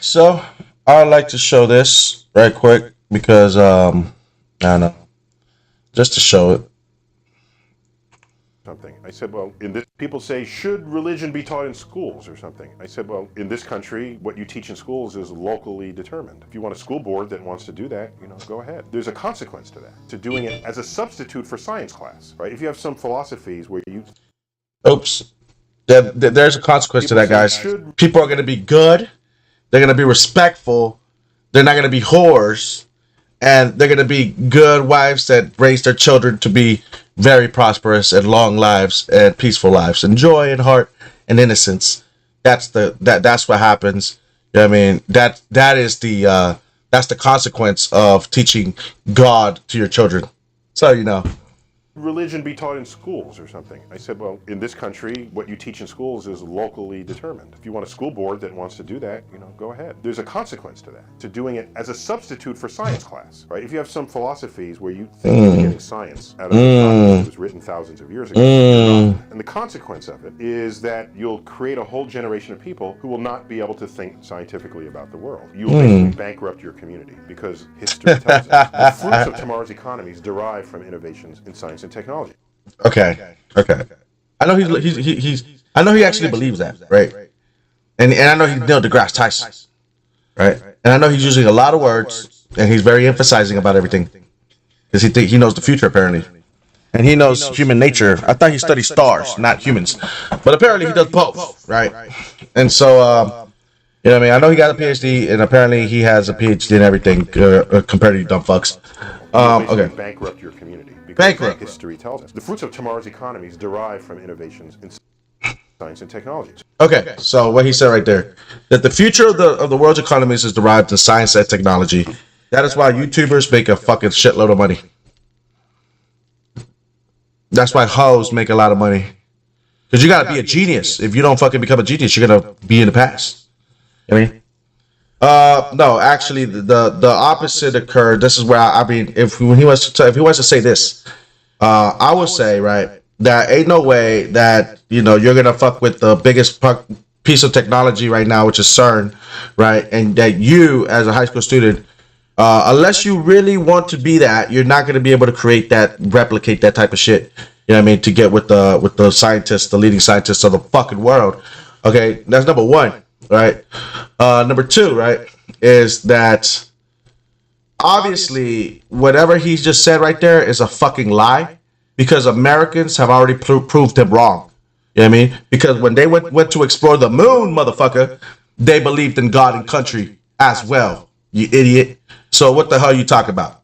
So I'd like to show this right quick because I don't know, just to show it. Something. I said, well, in this, people say, should religion be taught in schools or something? I said, well, in this country, what you teach in schools is locally determined. If you want a school board that wants to do that, go ahead. There's a consequence to that, to doing it as a substitute for science class, right? If you have some philosophies where you... Oops. There's a consequence to that, guys. People are going to be good. They're going to be respectful. They're not going to be whores. And they're going to be good wives that raise their children to be very prosperous and long lives and peaceful lives and joy and heart and innocence. That's what happens. You know what I mean? That's the consequence of teaching God to your children. So you know. Religion be taught in schools or something? I said, well, in this country, what you teach in schools is locally determined. If you want a school board that wants to do that, go ahead. There's a consequence to that, to doing it as a substitute for science class, right? If you have some philosophies where you think you're getting science out of a document that was written thousands of years ago, and the consequence of it is that you'll create a whole generation of people who will not be able to think scientifically about the world. You'll basically bankrupt your community because history tells us the fruits of tomorrow's economies derive from innovations in science and technology. Okay. I know I know he actually believes that, right? And I know he's Neil deGrasse Tyson, right? And I know he's using a lot of words, and he's very emphasizing about everything because he knows the future apparently, and he knows human nature. I thought he studied stars, not humans, but apparently he does both, right? And so, you know what I mean? I know he got a PhD, and apparently he has a PhD in everything compared to you dumb fucks. Okay. Bankrupt your community. Bankrupt. History tells us the fruits of tomorrow's economies derive from innovations in science and technology. Okay, so what he said right there, that the future of the world's economies is derived in science and technology. That is why YouTubers make a fucking shitload of money. That's why hoes make a lot of money. Because you gotta be a genius. If you don't fucking become a genius, you're gonna be in the past. I mean, no, actually, the opposite occurred. This is where I mean, if he wants to say this, I would say right that ain't no way that you're gonna fuck with the biggest piece of technology right now, which is CERN, right? And that you, as a high school student, unless you really want to be that, you're not gonna be able to replicate that type of shit. You know what I mean? To get with the scientists, the leading scientists of the fucking world. Okay, that's number one. Right. Number two, right, is that obviously whatever he just said right there is a fucking lie because Americans have already proved him wrong. You know what I mean? Because when they went to explore the moon, motherfucker, they believed in God and country as well. You idiot. So what the hell are you talking about?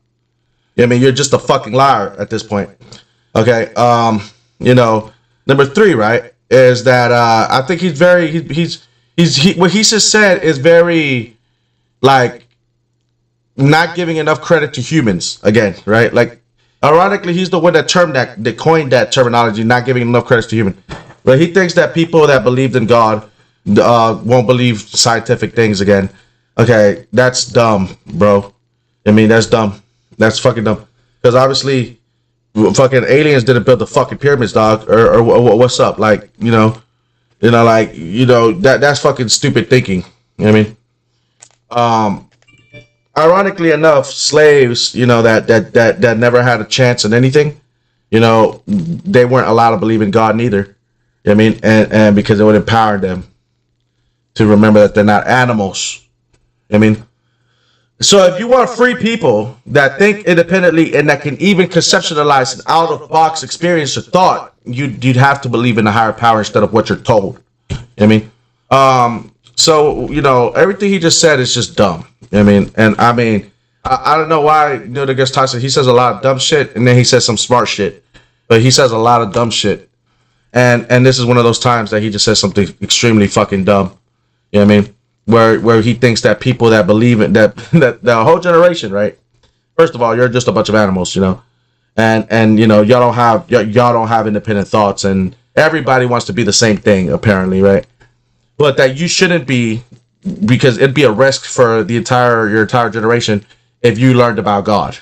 You know what I mean? You're just a fucking liar at this point. Okay. Number three, right, is that I think what he just said is very, like, not giving enough credit to humans again, right? Like, ironically, he's the one that coined that terminology, not giving enough credit to human. But he thinks that people that believed in God won't believe scientific things again. Okay, that's dumb, bro. I mean, that's dumb. That's fucking dumb. Because obviously, fucking aliens didn't build the fucking pyramids, dog. Or what's up? Like, that's fucking stupid thinking. You know what I mean? Ironically enough, slaves, that never had a chance in anything, they weren't allowed to believe in God neither. You know what I mean? And because it would empower them to remember that they're not animals. You know what I mean? So if you want free people that think independently and that can even conceptualize an out-of-box experience or thought, you'd have to believe in a higher power instead of what you're told. You know what I mean? So, everything he just said is just dumb. You know what I mean? And I mean, I don't know why Neil deGrasse Tyson, he says a lot of dumb shit and then he says some smart shit. But he says a lot of dumb shit. And this is one of those times that he just says something extremely fucking dumb. You know what I mean? Where he thinks that people that believe in that the whole generation, right? First of all, you're just a bunch of animals, and y'all don't have independent thoughts, and everybody wants to be the same thing apparently, right? But that you shouldn't be, because it'd be a risk for your entire generation if you learned about God.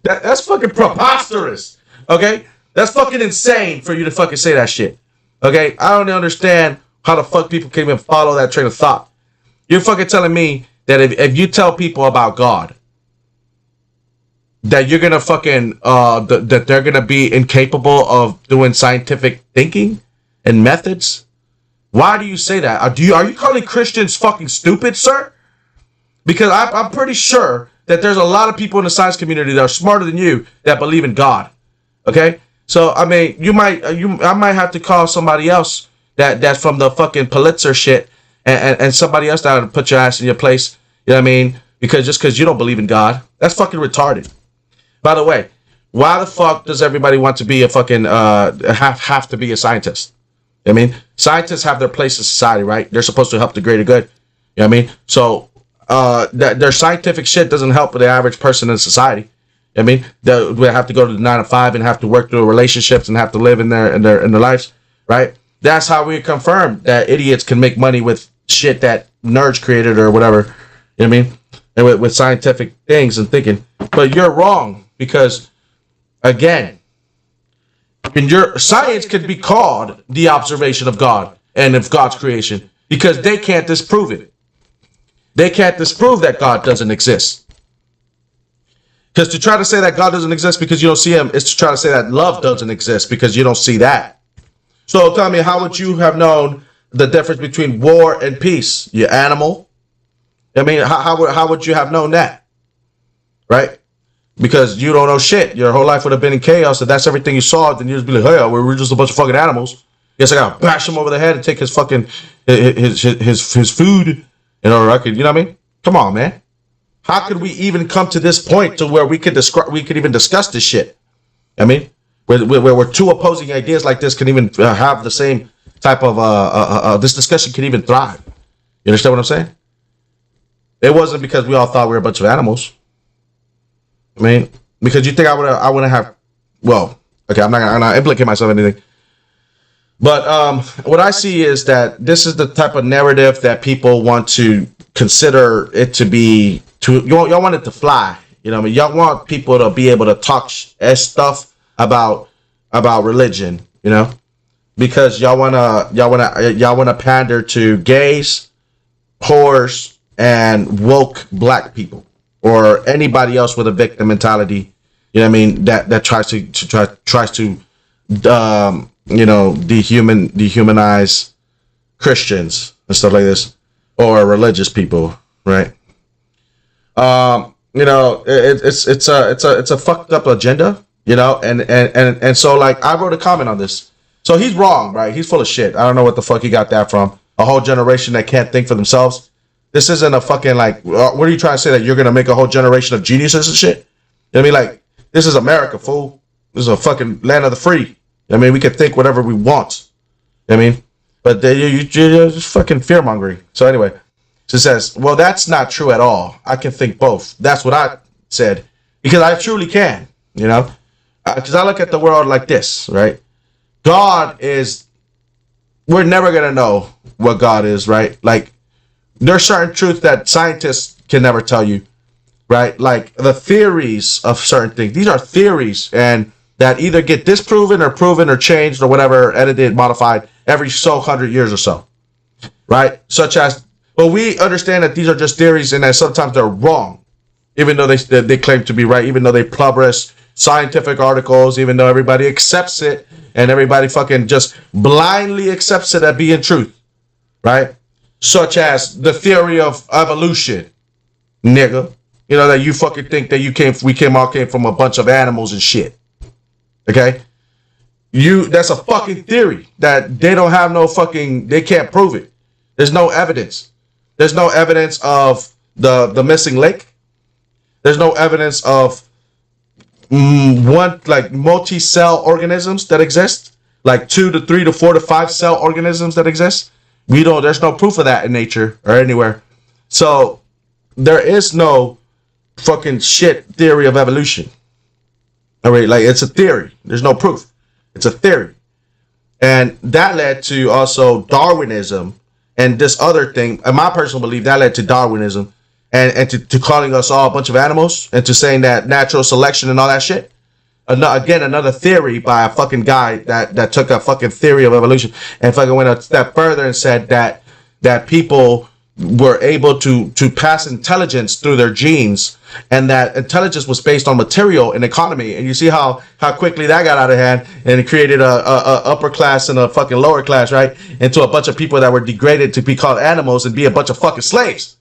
That's fucking preposterous. Okay, that's fucking insane for you to fucking say that shit. Okay, I don't understand how the fuck people can even follow that train of thought. You're fucking telling me that if you tell people about God, that you're gonna fucking that they're gonna be incapable of doing scientific thinking and methods? Why do you say that? Are you calling Christians fucking stupid, sir? Because I'm pretty sure that there's a lot of people in the science community that are smarter than you that believe in God. Okay, so I mean, I might have to call somebody else that's from the fucking Pulitzer shit, and somebody else that'll put your ass in your place. You know what I mean? Because you don't believe in God, that's fucking retarded. By the way, why the fuck does everybody want to be a fucking have to be a scientist? I mean, scientists have their place in society, right? They're supposed to help the greater good. You know what I mean? So their scientific shit doesn't help the average person in society. I mean, they have to go to the 9 to 5 and have to work through relationships and have to live in their lives, right? That's how we confirm that idiots can make money with shit that nerds created or whatever. You know what I mean? And with scientific things and thinking. But you're wrong because, again, your science could be called the observation of God and of God's creation because they can't disprove it. They can't disprove that God doesn't exist. Because to try to say that God doesn't exist because you don't see him is to try to say that love doesn't exist because you don't see that. So tell me, how would you have known the difference between war and peace, you animal? I mean, how would you have known that? Right? Because you don't know shit. Your whole life would have been in chaos. If that's everything you saw, then you'd just be like, hey, we're just a bunch of fucking animals. Yes, I gotta bash him over the head and take his fucking his food in order I could, you know what I mean? Come on, man. How could we even come to this point to where we could even discuss this shit? I mean, where two opposing ideas like this can even have the same type of this discussion can even thrive. You understand what I'm saying? It wasn't because we all thought we were a bunch of animals. I mean, because you think I wouldn't have. Well, okay, I'm not implicate myself in anything. But what I see is that this is the type of narrative that people want to consider it to be. Y'all want it to fly. You know what I mean? Y'all want people to be able to talk stuff about religion. You know, because y'all wanna pander to gays, whores, and woke black people or anybody else with a victim mentality. You know what I mean? That tries to dehumanize Christians and stuff like this, or religious people, right? It's a fucked up agenda, you know, and so like I wrote a comment on this. So he's wrong, right? He's full of shit. I don't know what the fuck he got that from. A whole generation that can't think for themselves. This isn't a fucking like. What are you trying to say, that you're gonna make a whole generation of geniuses and shit? You know what I mean? Like, this is America, fool. This is a fucking land of the free. I mean, we can think whatever we want. I mean, but you're just fucking fear mongering. So anyway, she says, well, that's not true at all. I can think both. That's what I said, because I truly can, you know, because I look at the world like this, right? God is, we're never going to know what God is, right? Like, there's certain truths that scientists can never tell you, right? Like the theories of certain things. These are theories, and that either get disproven or proven or changed or whatever, edited, modified every 100 years or so, right? Such as, well, we understand that these are just theories and that sometimes they're wrong, even though they claim to be right, even though they publish scientific articles, even though everybody accepts it and everybody fucking just blindly accepts it as being truth, right? Such as the theory of evolution, nigga. You know, that you fucking think that we all came from a bunch of animals and shit. Okay? That's a fucking theory that they don't have no fucking, they can't prove it. There's no evidence. There's no evidence of the missing link. There's no evidence of multi-cell organisms that exist, like 2 to 3 to 4 to 5 cell organisms that exist. There's no proof of that in nature or anywhere. So there is no fucking shit theory of evolution. All right, like, it's a theory. There's no proof. It's a theory. And that led to also Darwinism and this other thing. And my personal belief, that led to Darwinism and to calling us all a bunch of animals and to saying that natural selection and all that shit. Again, another theory by a fucking guy that took a fucking theory of evolution and fucking went a step further and said that people were able to pass intelligence through their genes, and that intelligence was based on material and economy. And you see how quickly that got out of hand, and it created a upper class and a fucking lower class, right? Into a bunch of people that were degraded to be called animals and be a bunch of fucking slaves.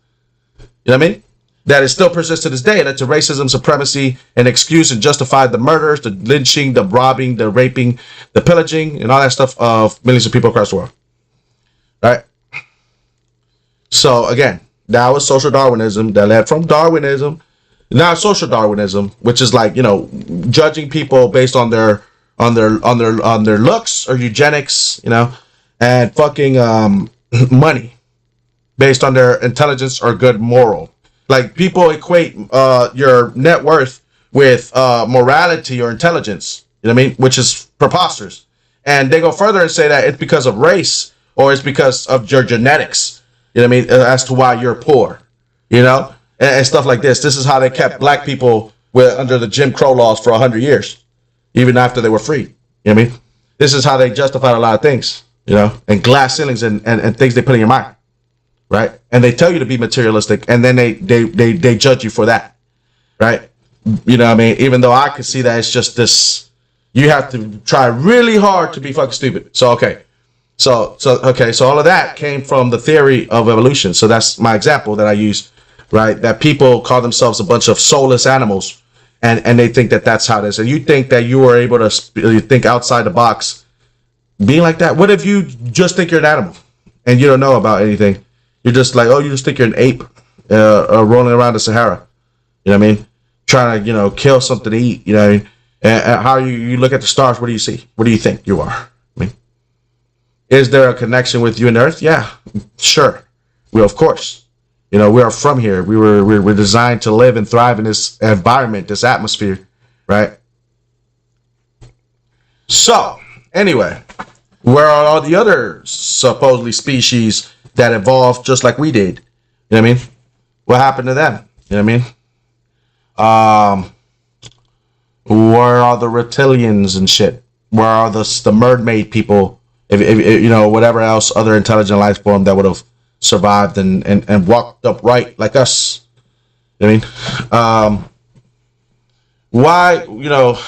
You know what I mean? That is still persists to this day. That's a racism, supremacy, and excuse and justify the murders, the lynching, the robbing, the raping, the pillaging, and all that stuff of millions of people across the world. Right? So again, that was social Darwinism that led from Darwinism. Now social Darwinism, which is like, you know, judging people based on their looks or eugenics, you know, and fucking money based on their intelligence or good moral. Like people equate your net worth with morality or intelligence. You know what I mean? Which is preposterous. And they go further and say that it's because of race or it's because of your genetics. You know what I mean? As to why you're poor, you know, and stuff like this. This is how they kept black people under the Jim Crow laws for 100 years, even after they were free. You know what I mean? This is how they justified a lot of things, you know, and glass ceilings and things they put in your mind, right? And they tell you to be materialistic, and then they judge you for that, right? You know what I mean? Even though I could see that it's just this, you have to try really hard to be fucking stupid. So, okay. So all of that came from the theory of evolution. So that's my example that I use, right? That people call themselves a bunch of soulless animals, and they think that that's how it is. And you think that you are able to think outside the box, being like that. What if you just think you're an animal and you don't know about anything? You're just like, oh, you just think you're an ape rolling around the Sahara. You know what I mean? Trying to, you know, kill something to eat. You know what I mean? And how you look at the stars, what do you see? What do you think you are? Is there a connection with you and Earth? Yeah, sure. Well, of course. You know, we are from here. We're designed to live and thrive in this environment, this atmosphere, right? So, anyway, where are all the other supposedly species that evolved just like we did? You know what I mean? What happened to them? You know what I mean? Where are the reptilians and shit? Where are the mermaid people? If you know, whatever else other intelligent life form that would have survived and walked upright like us. You know what I mean? Why, you know,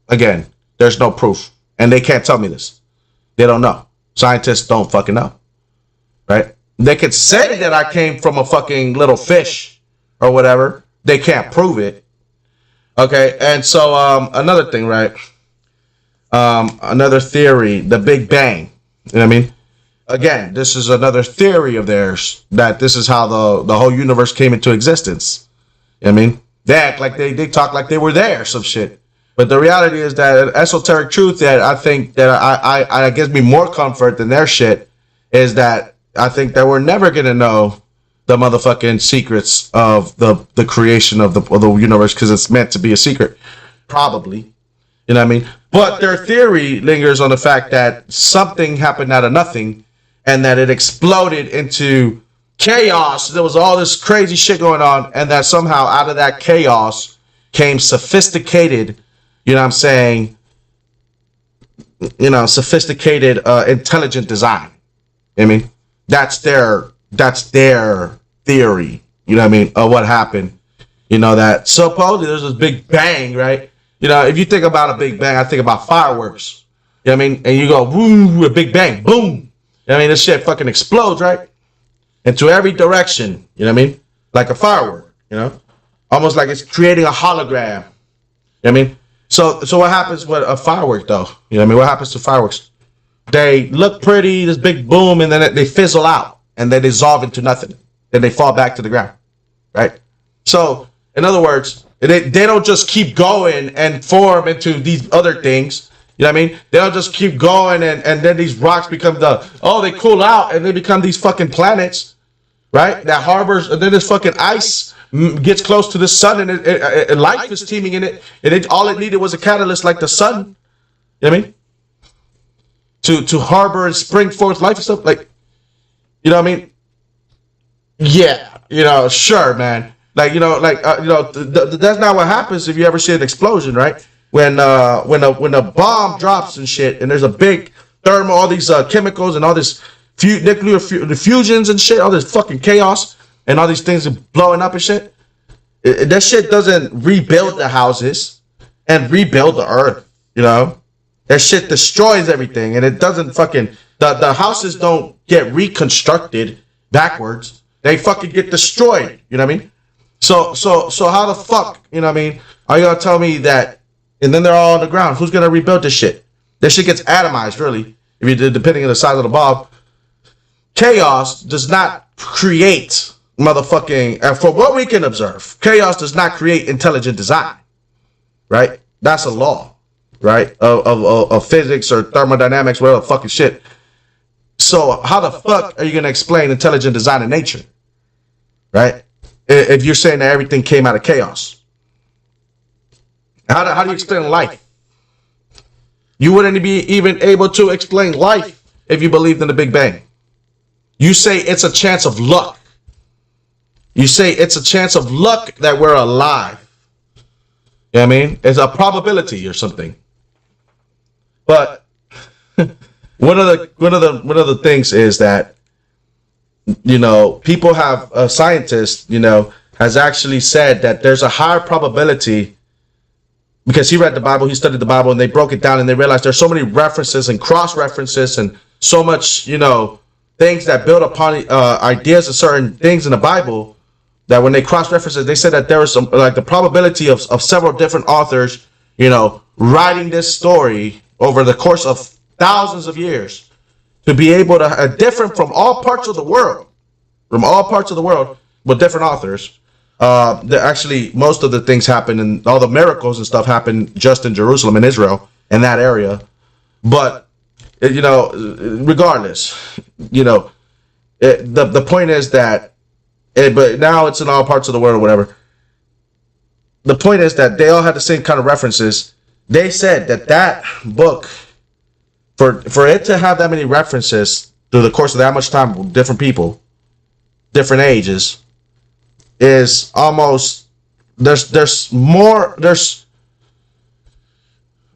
again, there's no proof. And they can't tell me this. They don't know. Scientists don't fucking know. Right? They could say that I came from a fucking little fish or whatever. They can't prove it. Okay, and so another thing, right? Another theory, the Big Bang. You know what I mean? Again, this is another theory of theirs, that this is how the whole universe came into existence. You know what I mean? They act like they talk like they were there, some shit. But the reality is that an esoteric truth that I think that I gives me more comfort than their shit is that I think that we're never gonna know the motherfucking secrets of the creation of the universe, because it's meant to be a secret, probably. You know what I mean? But their theory lingers on the fact that something happened out of nothing and that it exploded into chaos. There was all this crazy shit going on, and that somehow out of that chaos came sophisticated, you know what I'm saying, you know, sophisticated, intelligent design. You know what I mean? That's their theory, you know what I mean, of what happened. You know, that supposedly there's this big bang, right? You know, if you think about a big bang, I think about fireworks. You know what I mean? And you go, woo, a big bang, boom. You know what I mean? This shit fucking explodes, right? Into every direction. You know what I mean? Like a firework, you know? Almost like it's creating a hologram. You know what I mean? So what happens with a firework, though? You know what I mean? What happens to fireworks? They look pretty, this big boom, and then they fizzle out. And they dissolve into nothing. Then they fall back to the ground, right? So, in other words, they don't just keep going and form into these other things. You know what I mean? They don't just keep going and then these rocks become they cool out and they become these fucking planets, right? That harbors, and then this fucking ice gets close to the sun and life is teeming in it. And all it needed was a catalyst like the sun. You know what I mean? To harbor and spring forth life and stuff. Like, you know what I mean? Yeah, you know, sure, man. Like, you know, that's not what happens if you ever see an explosion, right? When a bomb drops and shit, and there's a big thermal, all these chemicals and all this nuclear fusions and shit, all this fucking chaos and all these things blowing up and shit. That shit doesn't rebuild the houses and rebuild the earth, you know? That shit destroys everything, and it doesn't fucking... The houses don't get reconstructed backwards. They fucking get destroyed, you know what I mean? So how the fuck, you know what I mean, are you gonna tell me that, and then they're all on the ground, who's gonna rebuild this shit? This shit gets atomized, really, if you depending on the size of the bomb. Chaos does not create motherfucking, for what we can observe, chaos does not create intelligent design, right? That's a law, right? Of physics or thermodynamics, whatever fucking shit. So how the fuck are you gonna explain intelligent design in nature, right? If you're saying that everything came out of chaos, how do you explain life? You wouldn't be even able to explain life if you believed in the Big Bang. You say it's a chance of luck. You say it's a chance of luck that we're alive. You know what I mean? It's a probability or something. But one of the things is that, you know, people have, a scientist, you know, has actually said that there's a higher probability, because he read the Bible, he studied the Bible, and they broke it down, and they realized there's so many references and cross references and so much, you know, things that build upon ideas of certain things in the Bible, that when they cross references, they said that there was some, like, the probability of several different authors, you know, writing this story over the course of thousands of years, to be able to, different from all parts of the world, with different authors. Actually, most of the things happen, and all the miracles and stuff happen just in Jerusalem and Israel, in that area. But, you know, regardless, you know, the point is that, but now it's in all parts of the world or whatever. The point is that they all had the same kind of references. They said that book, for it to have that many references through the course of that much time with different people, different ages, is almost, there's more,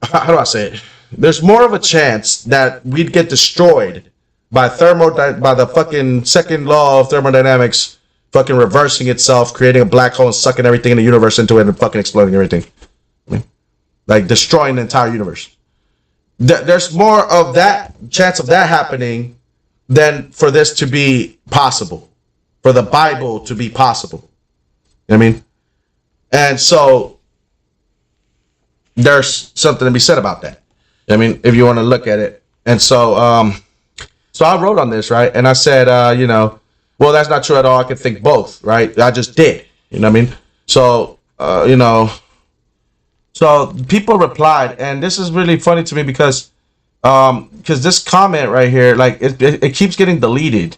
how do I say it? There's more of a chance that we'd get destroyed by the fucking second law of thermodynamics fucking reversing itself, creating a black hole and sucking everything in the universe into it and fucking exploding everything. I mean, like destroying the entire universe. There's more of that chance of that happening than for this to be possible, for the Bible to be possible. You know what I mean? And so there's something to be said about that. I mean, if you want to look at it. And so I wrote on this, right? And I said, you know, well, that's not true at all. I can think both, right? I just did. You know what I mean? So, you know, so people replied, and this is really funny to me because this comment right here, like it keeps getting deleted,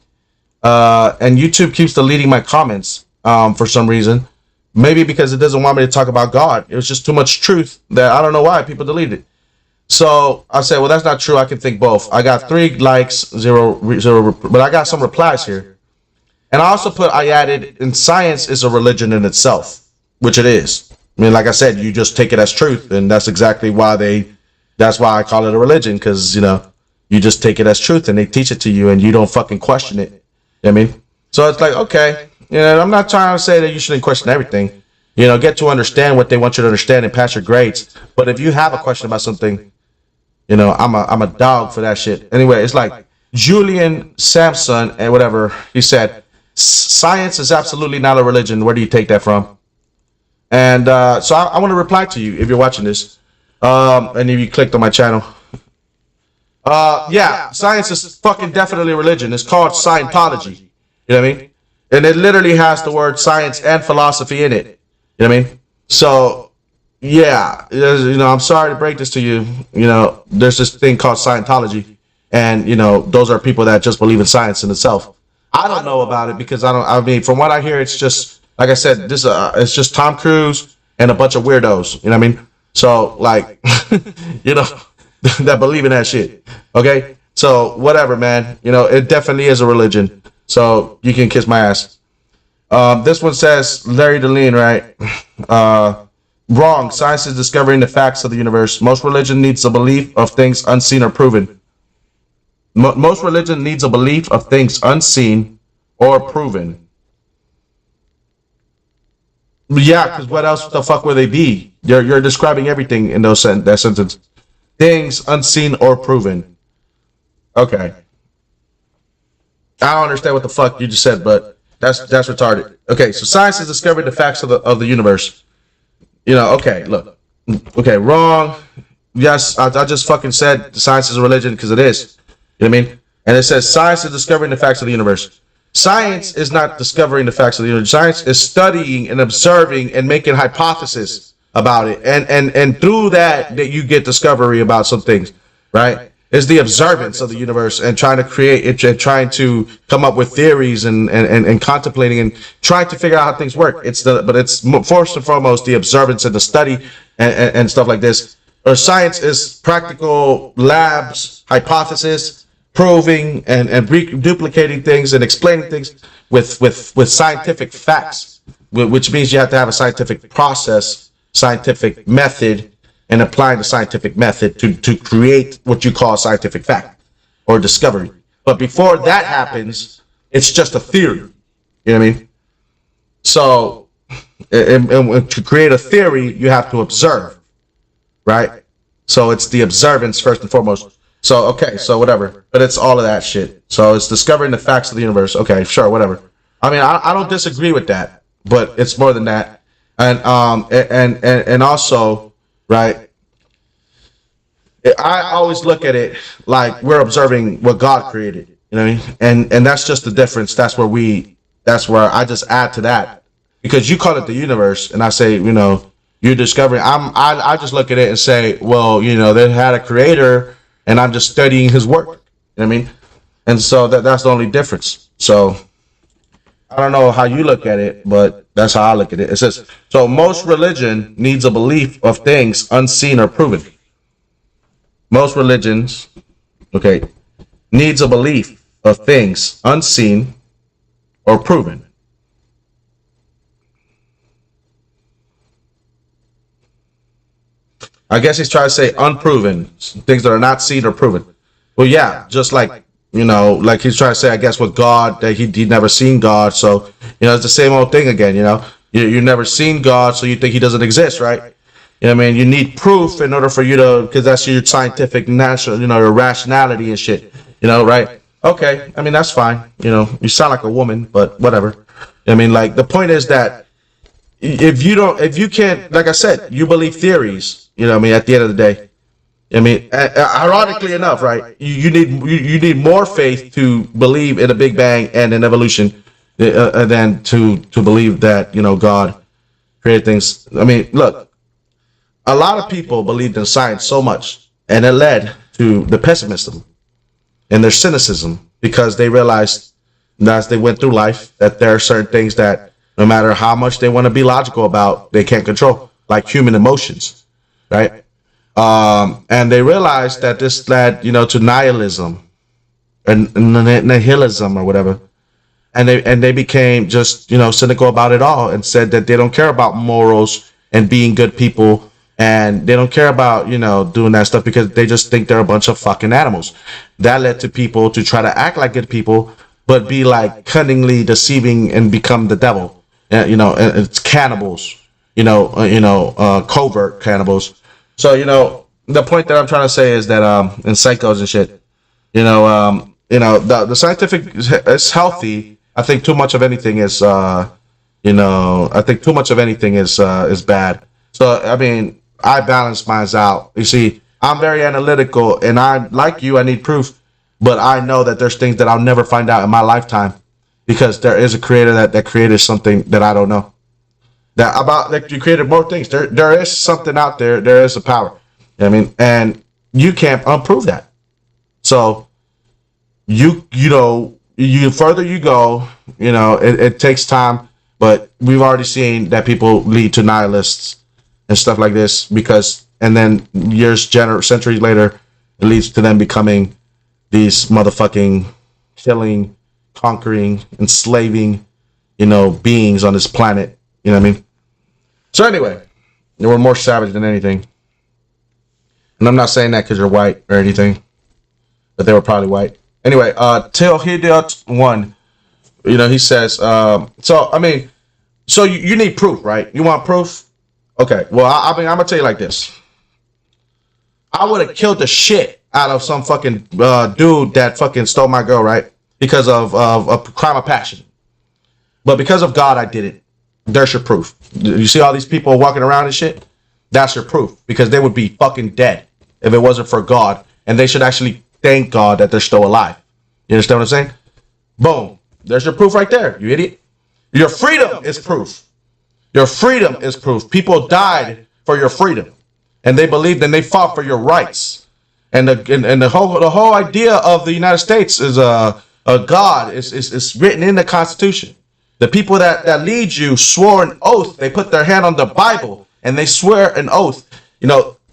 and YouTube keeps deleting my comments for some reason. Maybe because it doesn't want me to talk about God. It was just too much truth that I don't know why people deleted it. So I said, well, that's not true. I can think both. I got 3 likes, 0, but I got some replies here. And I also I added, and science is a religion in itself, which it is. I mean, like I said, you just take it as truth, and that's exactly why that's why I call it a religion, because, you know, you just take it as truth, and they teach it to you, and you don't fucking question it. You know what I mean? So it's like, okay, you know, I'm not trying to say that you shouldn't question everything. You know, get to understand what they want you to understand and pass your grades. But if you have a question about something, you know, I'm a dog for that shit. Anyway, it's like Julian Samson and whatever, he said, science is absolutely not a religion. Where do you take that from? And so I want to reply to you if you're watching this, and if you clicked on my channel. Yeah, science is fucking definitely a religion. It's called Scientology. You know what I mean? And it literally has the word science and philosophy in it. You know what I mean? So, yeah, you know, I'm sorry to break this to you. You know, there's this thing called Scientology, and, you know, those are people that just believe in science in itself. I don't know about it because I mean, from what I hear, it's just, like I said, it's just Tom Cruise and a bunch of weirdos. You know what I mean? So, like, you know, that believe in that shit. Okay? So, whatever, man. You know, it definitely is a religion. So, you can kiss my ass. This one says, Larry Deline, right? Wrong. Science is discovering the facts of the universe. Most religion needs a belief of things unseen or proven. Most religion needs a belief of things unseen or proven. Yeah, because what else the fuck would they be? You're describing everything in that sentence. Things unseen or proven. Okay. I don't understand what the fuck you just said, but that's retarded. Okay, so science is discovering the facts of the universe. Okay, look. Okay, wrong. Yes, I just fucking said science is a religion because it is. You know what I mean? And it says science is discovering the facts of the universe. Science is not discovering the facts of the universe. Science is studying and observing and making hypotheses about it. And through that you get discovery about some things, right? It's the observance of the universe and trying to create it and trying to come up with theories and contemplating and trying to figure out how things work. But it's first and foremost the observance and the study and stuff like this. Or science is practical labs, hypothesis, proving and duplicating things and explaining things with scientific facts, which means you have to have a scientific process, scientific method, and applying the scientific method to create what you call scientific fact or discovery. But before that happens, it's just a theory. You know what I mean? So, and to create a theory, you have to observe, right? So it's the observance first and foremost. So, okay, so whatever. But it's all of that shit. So it's discovering the facts of the universe. Okay, sure, whatever. I mean, I don't disagree with that, but it's more than that. And also, right, I always look at it like we're observing what God created. You know what I mean? And that's just the difference. That's where I just add to that. Because you call it the universe, and I say, you're discovering. I just look at it and say, well, they had a creator, and I'm just studying his work. You know what I mean? And so that's the only difference. So I don't know how you look at it, but that's how I look at it. It says, so most religion needs a belief of things unseen or proven. Most religions, okay, needs a belief of things unseen or proven. I guess he's trying to say unproven, things that are not seen or proven. Well, yeah, just like, like he's trying to say, I guess, with God, that he'd never seen God. So, it's the same old thing again, You've never seen God, so you think he doesn't exist, right? You know what I mean? You need proof in order for you to, because that's your scientific, national, your rationality and shit, right? Okay, I mean, that's fine. You sound like a woman, but whatever. I mean, like, the point is that if you can't, like I said, you believe theories, at the end of the day. I mean, ironically enough, right? You need more faith to believe in a Big Bang and in evolution than to believe that, God created things. I mean, look, a lot of people believed in science so much, and it led to the pessimism and their cynicism because they realized as they went through life that there are certain things that no matter how much they want to be logical about, they can't control, like human emotions, right? And they realized that this led, to nihilism and nihilism or whatever. And they became just, cynical about it all and said that they don't care about morals and being good people. And they don't care about, doing that stuff because they just think they're a bunch of fucking animals. That led to people to try to act like good people, but be like cunningly deceiving and become the devil. It's cannibals, covert cannibals. So, the point that I'm trying to say is that, in psychos and shit, the scientific is healthy. I think too much of anything is, I think too much of anything is bad. So, I mean, I balance mine out. You see, I'm very analytical, and like you, I need proof. But I know that there's things that I'll never find out in my lifetime because there is a creator that created something that I don't know. That you created more things. There is something out there. There is a power. I mean, and you can't unprove that. So you further you go, it takes time. But we've already seen that people lead to nihilists and stuff like this and then centuries later, it leads to them becoming these motherfucking killing, conquering, enslaving, beings on this planet. You know what I mean? So anyway, they were more savage than anything. And I'm not saying that because you're white or anything, but they were probably white. Anyway, till he did one, he says, so I mean, so you need proof, right? You want proof? Okay. Well, I mean, I'm gonna tell you like this. I would have killed the shit out of some fucking dude that fucking stole my girl, right? Because of a crime of passion. But because of God, I did it. There's your proof. You see all these people walking around and shit? That's your proof. Because they would be fucking dead if it wasn't for God. And they should actually thank God that they're still alive. You understand what I'm saying? Boom. There's your proof right there, you idiot. Your freedom is proof. Your freedom is proof. People died for your freedom. And they believed and they fought for your rights. And the whole idea of the United States is a God is written in the Constitution. The people that lead you swore an oath. They put their hand on the Bible and they swear an oath.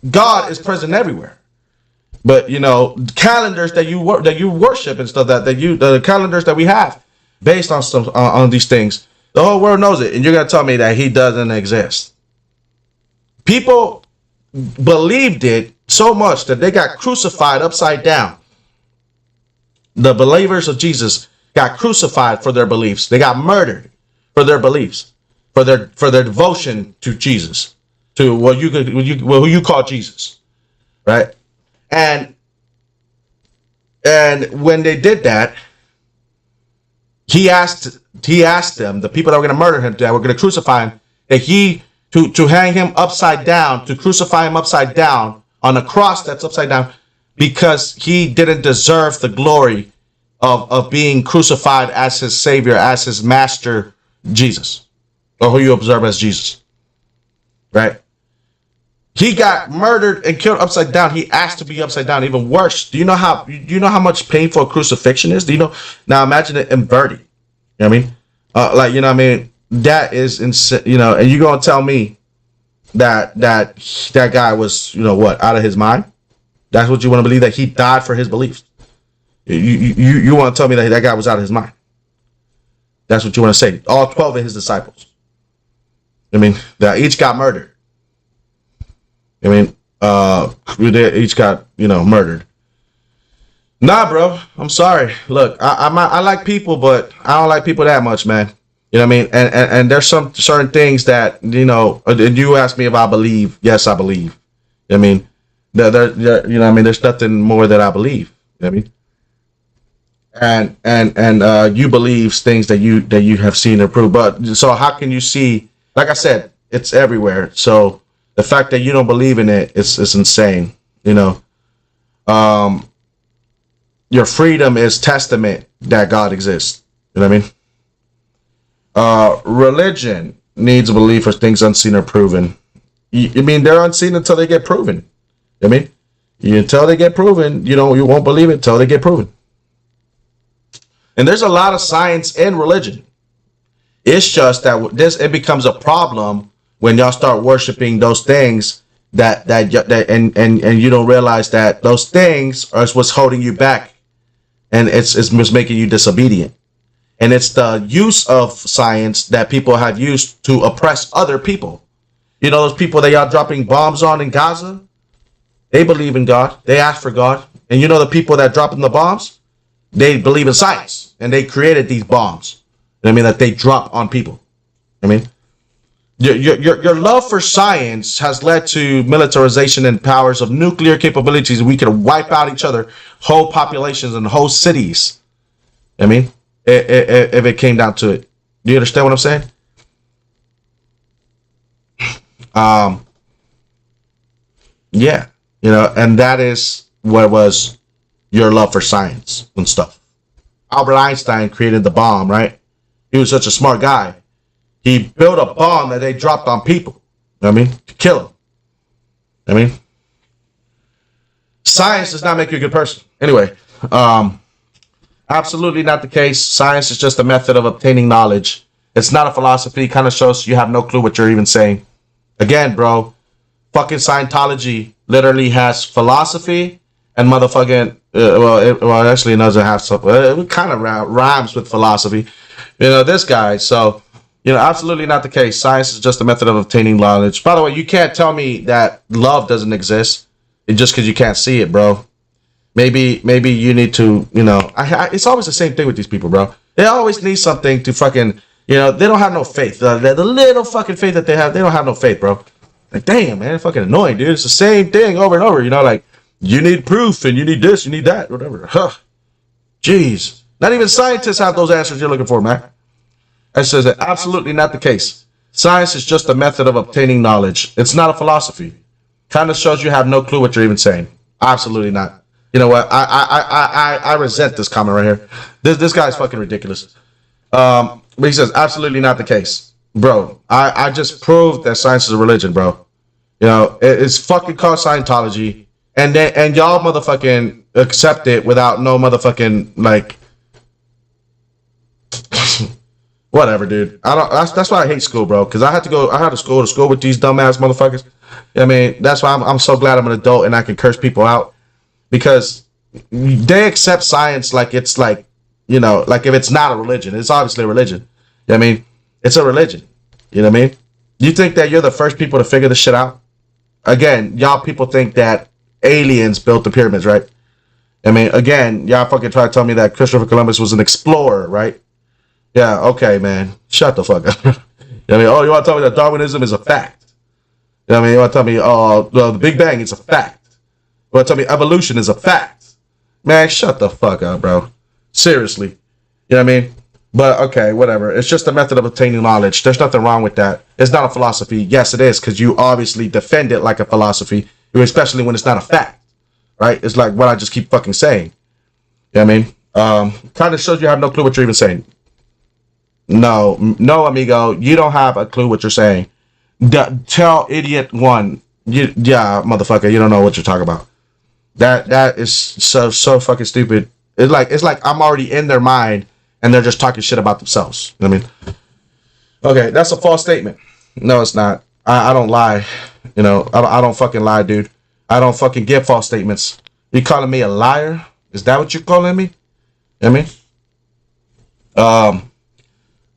God is present everywhere. But calendars that you worship and stuff the calendars that we have based on these things, the whole world knows it, and you're gonna tell me that he doesn't exist. People believed it so much that they got crucified upside down. The believers of Jesus got crucified for their beliefs. They got murdered for their beliefs, for their devotion to Jesus, to who you call Jesus, right? And when they did that, he asked them, the people that were going to murder him, that were going to crucify him, that to hang him upside down, to crucify him upside down on a cross that's upside down, because he didn't deserve the glory of being crucified as his savior, as his master, Jesus, or who you observe as Jesus, right? He got murdered and killed upside down. He asked to be upside down. Even worse. Do you know how much painful crucifixion is? Do you know? Now imagine it inverted. You know what I mean? That is insane. And you're gonna tell me that guy was, out of his mind? That's what you want to believe, that he died for his beliefs? You want to tell me that guy was out of his mind? That's what you want to say. All 12 of his disciples. That each got murdered. They each got, murdered. Nah, bro. I'm sorry. Look, I like people, but I don't like people that much, man. You know what I mean? And there's some certain things that, and you asked me if I believe. Yes, I believe. You know what I mean? There's nothing more that I believe. You know what I mean? And you believe things that you have seen and proved. But so how can you see, like I said, it's everywhere. So the fact that you don't believe in it is insane. Your freedom is testament that God exists. You know what I mean? Religion needs belief for things unseen or proven. They're unseen until they get proven. You know what I mean? Until they get proven, you won't believe it until they get proven. And there's a lot of science in religion. It's just that it becomes a problem when y'all start worshiping those things and you don't realize that those things are what's holding you back, and it's making you disobedient. And it's the use of science that people have used to oppress other people. Those people that y'all dropping bombs on in Gaza, they believe in God. They ask for God. And the people that dropping the bombs, they believe in science, and they created these bombs. That they drop on people. Your love for science has led to militarization and powers of nuclear capabilities. We could wipe out each other, whole populations and whole cities. If it came down to it. Do you understand what I'm saying? Yeah, and that is what was your love for science and stuff. Albert Einstein created the bomb, right? He was such a smart guy. He built a bomb that they dropped on people. To kill them. Science does not make you a good person. Anyway, absolutely not the case. Science is just a method of obtaining knowledge. It's not a philosophy. It kind of shows you have no clue what you're even saying. Again, bro, fucking Scientology literally has philosophy and motherfucking, actually it doesn't have stuff. It kind of rhymes with philosophy. This guy. So, absolutely not the case. Science is just a method of obtaining knowledge. By the way, you can't tell me that love doesn't exist just because you can't see it, bro. maybe you need to, it's always the same thing with these people, bro. They always need something to fucking, they don't have no faith. The little fucking faith that they don't have no faith, bro. Like, damn, man, it's fucking annoying, dude. It's the same thing over and over, like, you need proof and you need this, you need that, whatever. Huh. Jeez. Not even scientists have those answers you're looking for, man. That says that absolutely not the case. Science is just a method of obtaining knowledge. It's not a philosophy. Kind of shows you have no clue what you're even saying. Absolutely not. You know what? I resent this comment right here. This guy's fucking ridiculous. But he says absolutely not the case, bro. I just proved that science is a religion, bro. It's fucking called Scientology, and y'all motherfucking accept it without no motherfucking like. Whatever, dude. That's why I hate school, bro. Because I had to go to school with these dumbass motherfuckers. I mean, that's why I'm so glad I'm an adult and I can curse people out, because they accept science like it's like, like if it's not a religion, it's obviously a religion. I mean, it's a religion. You know what I mean? You think that you're the first people to figure this shit out? Again, y'all people think that aliens built the pyramids, right? I mean, again, y'all fucking try to tell me that Christopher Columbus was an explorer, right? Yeah, okay, man. Shut the fuck up. You want to tell me that Darwinism is a fact? You want to tell me, the Big Bang is a fact? You want to tell me evolution is a fact? Man, shut the fuck up, bro. Seriously. You know what I mean? But, okay, whatever. It's just a method of obtaining knowledge. There's nothing wrong with that. It's not a philosophy. Yes, it is, because you obviously defend it like a philosophy, especially when it's not a fact, right? It's like what I just keep fucking saying. You know what I mean? Kind of shows you have no clue what you're even saying. No, amigo, you don't have a clue what you're saying. Tell idiot one, motherfucker, you don't know what you're talking about. That is so fucking stupid. It's like I'm already in their mind and they're just talking shit about themselves. You know what I mean? Okay, that's a false statement. No, it's not. I don't lie. I don't fucking lie, dude. I don't fucking give false statements. You calling me a liar? Is that what you're calling me? You know what I mean?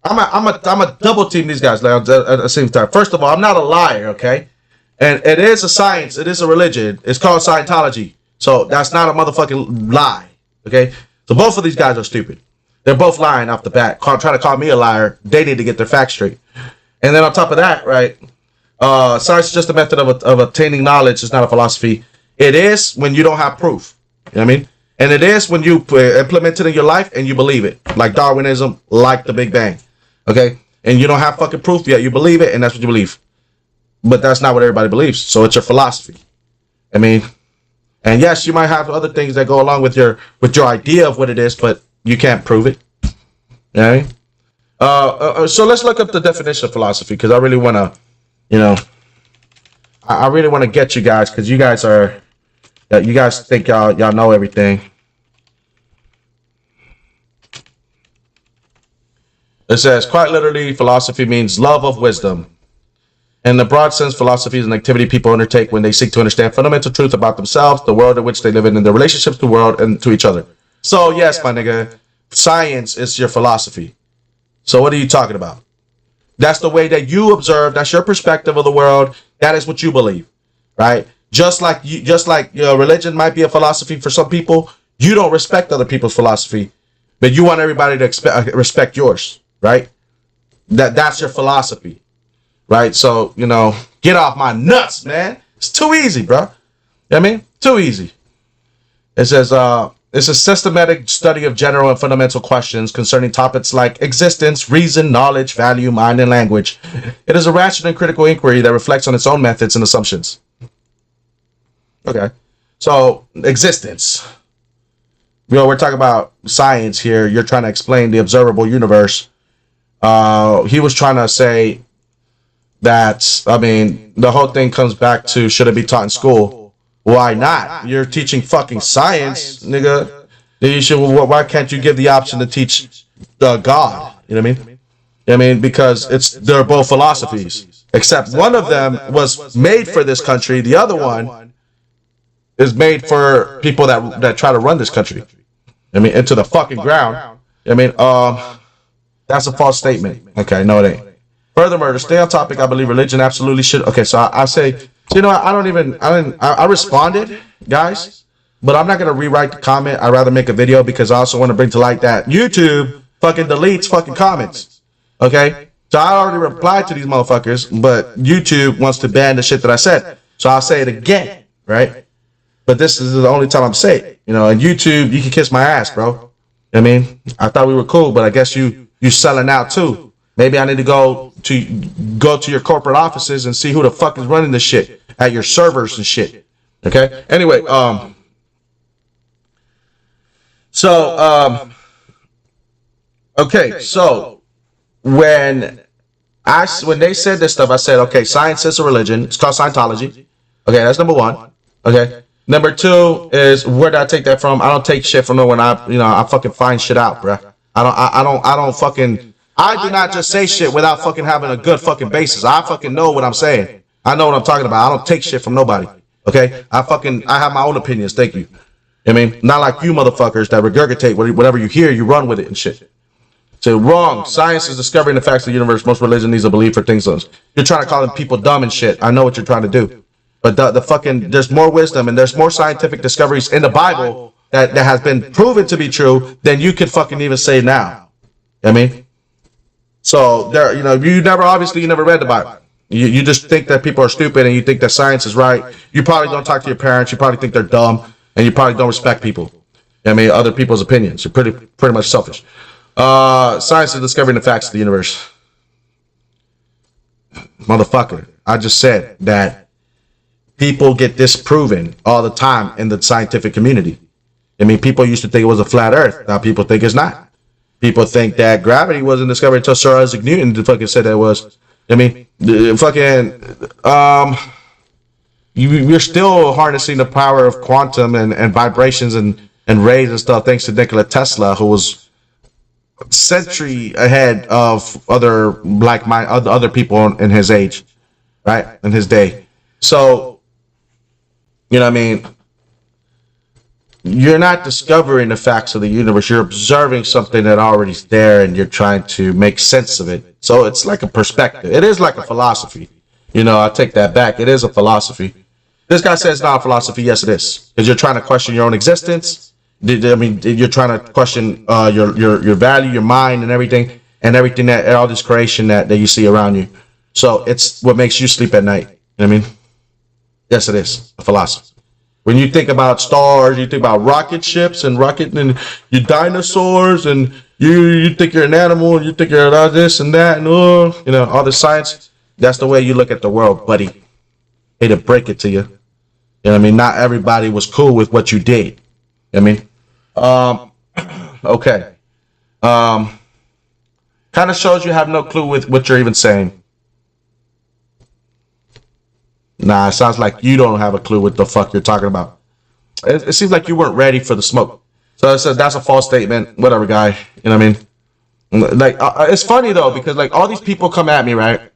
I'm a double team these guys at the same time. First of all, I'm not a liar, okay? And it is a science. It is a religion. It's called Scientology. So that's not a motherfucking lie, okay? So both of these guys are stupid. They're both lying off the bat. Trying to call me a liar. They need to get their facts straight. And then on top of that, right, science is just a method of obtaining knowledge. It's not a philosophy. It is when you don't have proof. You know what I mean? And it is when you implement it in your life and you believe it. Like Darwinism, like the Big Bang. Okay? And you don't have fucking proof yet. You believe it, and that's what you believe. But that's not what everybody believes. So it's your philosophy. I mean, and yes, you might have other things that go along with your idea of what it is, but you can't prove it. You know what I mean? So let's look up the definition of philosophy, because I really want to, I really want to get you guys, because you guys think y'all know everything. It says, quite literally, philosophy means love of wisdom. In the broad sense, philosophy is an activity people undertake when they seek to understand fundamental truth about themselves, the world in which they live in, and their relationships to the world and to each other. So, yes, my nigga, science is your philosophy. So what are you talking about? That's the way that you observe. That's your perspective of the world. That is what you believe, right? Just like religion might be a philosophy for some people, you don't respect other people's philosophy, but you want everybody to respect yours. Right? That's your philosophy. Right? So, get off my nuts, man. It's too easy, bro. You know what I mean? Too easy. It says, it's a systematic study of general and fundamental questions concerning topics like existence, reason, knowledge, value, mind, and language. It is a rational and critical inquiry that reflects on its own methods and assumptions. Okay. So, existence. We're talking about science here. You're trying to explain the observable universe. He was trying to say that, I mean, the whole thing comes back to, should it be taught in school? Why not? You're teaching fucking science, nigga. Why can't you give the option to teach God? You know what I mean? I mean, because they're both philosophies. Except one of them was made for this country. The other one is made for people that try to run this country. I mean, into the fucking ground. I mean, that's a false statement. Okay, no, it ain't. Furthermore, to stay on topic, I believe religion absolutely should. Okay, so I say, I responded, guys. but I'm not gonna rewrite the comment. I'd rather make a video because I also want to bring to light that YouTube fucking deletes fucking comments. Okay, so I already replied to these motherfuckers, but YouTube wants to ban the shit that I said. So I'll say it again, right? But this is the only time I'm saying it. You know, and YouTube, you can kiss my ass, bro. I mean, I thought we were cool, but I guess you selling out too. Maybe I need to go to your corporate offices and see who the fuck is running this shit at your servers and shit. Okay. Anyway, okay, so when they said this stuff, I said, okay, science is a religion. It's called Scientology. Okay, that's number one. Okay. Number two is, where did I take that from? I don't take shit from no one. I fucking find shit out, bruh. I do not just say shit without fucking having a good fucking basis. I fucking know what I'm saying. I know what I'm talking about. I don't take shit from nobody. Okay? I have my own opinions. Thank you. I mean, not like you motherfuckers that regurgitate whatever you hear, you run with it and shit. So wrong. Science is discovering the facts of the universe. Most religion needs a belief for things. You're trying to call them people dumb and shit. I know what you're trying to do. But the fucking, there's more wisdom and there's more scientific discoveries in the Bible that has been proven to be true than you could fucking even say now. I mean, so there, you never read the Bible. You just think that people are stupid and you think that science is right. You probably don't talk to your parents. You probably think they're dumb and you probably don't respect people. I mean, other people's opinions. You're pretty much selfish. Science is discovering the facts of the universe. Motherfucker, I just said that people get disproven all the time in the scientific community. I mean, people used to think it was a flat earth. Now people think it's not. People think that gravity wasn't discovered until Sir Isaac Newton fucking said that it was. I mean, you're still harnessing the power of quantum and vibrations and rays and stuff thanks to Nikola Tesla, who was a century ahead of other people in his age, right? In his day. So, you know what I mean? You're not discovering the facts of the universe. You're observing something that already is there and you're trying to make sense of it. So it's like a perspective. It is like a philosophy. You know, I take that back. It is a philosophy. This guy says it's not a philosophy. Yes, it is. Because you're trying to question your own existence. I mean, you're trying to question your value, your mind, and everything that all this creation that you see around you. So it's what makes you sleep at night. You know what I mean? Yes, it is a philosophy. When you think about stars, you think about rocket ships and your dinosaurs, and you think you're an animal, and you think you're this and that, and all the science. That's the way you look at the world, buddy. Hate to break it to you. You know what I mean? Not everybody was cool with what you did. You know what I mean? Okay. Kind of shows you have no clue with what you're even saying. Nah, it sounds like you don't have a clue what the fuck you're talking about. It seems like you weren't ready for the smoke. So it says that's a false statement. Whatever, guy. You know what I mean? Like, it's funny though, because like all these people come at me, right?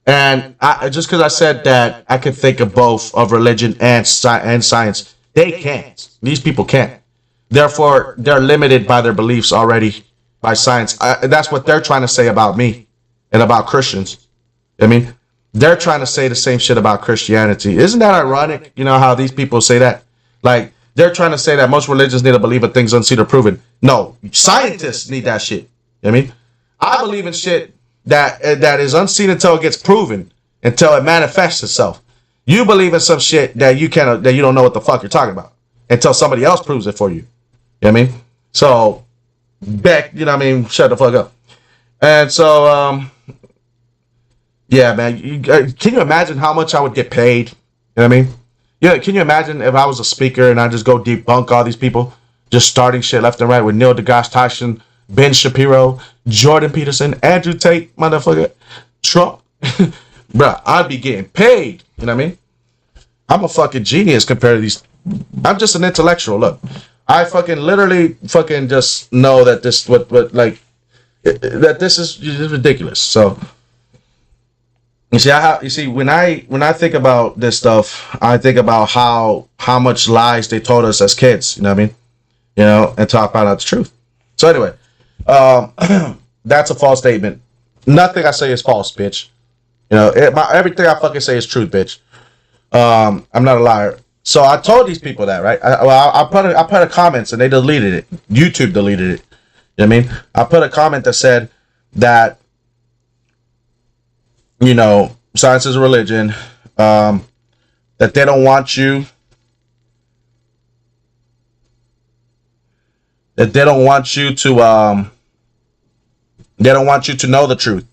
And just because I said that I can think of both of religion and science, they can't. These people can't. Therefore, they're limited by their beliefs already by science. That's what they're trying to say about me and about Christians. I mean, they're trying to say the same shit about Christianity. Isn't that ironic? You know how these people say that? Like, they're trying to say that most religions need to believe in things unseen or proven. No, scientists need that shit. You know what I mean? I believe in shit that is unseen until it gets proven, until it manifests itself. You believe in some shit that you don't know what the fuck you're talking about until somebody else proves it for you. You know what I mean? So, Beck, you know what I mean? Shut the fuck up. And so, yeah, man. Can you imagine how much I would get paid? You know what I mean? Yeah. Can you imagine if I was a speaker and I just go debunk all these people, just starting shit left and right with Neil deGrasse Tyson, Ben Shapiro, Jordan Peterson, Andrew Tate, motherfucker, Trump, bruh, I'd be getting paid. You know what I mean? I'm a fucking genius compared to these. I'm just an intellectual. Look, I fucking literally fucking just know that this that this is ridiculous. So. You see, when I think about this stuff, I think about how much lies they told us as kids. You know what I mean? You know, until I found out the truth. So anyway, that's a false statement. Nothing I say is false, bitch. You know, everything I fucking say is truth, bitch. I'm not a liar. So I told these people that, right? I put a comments and they deleted it. YouTube deleted it. You know what I mean? I put a comment that said that, you know, science is a religion, that they don't want you, that they don't want you to, they don't want you to know the truth,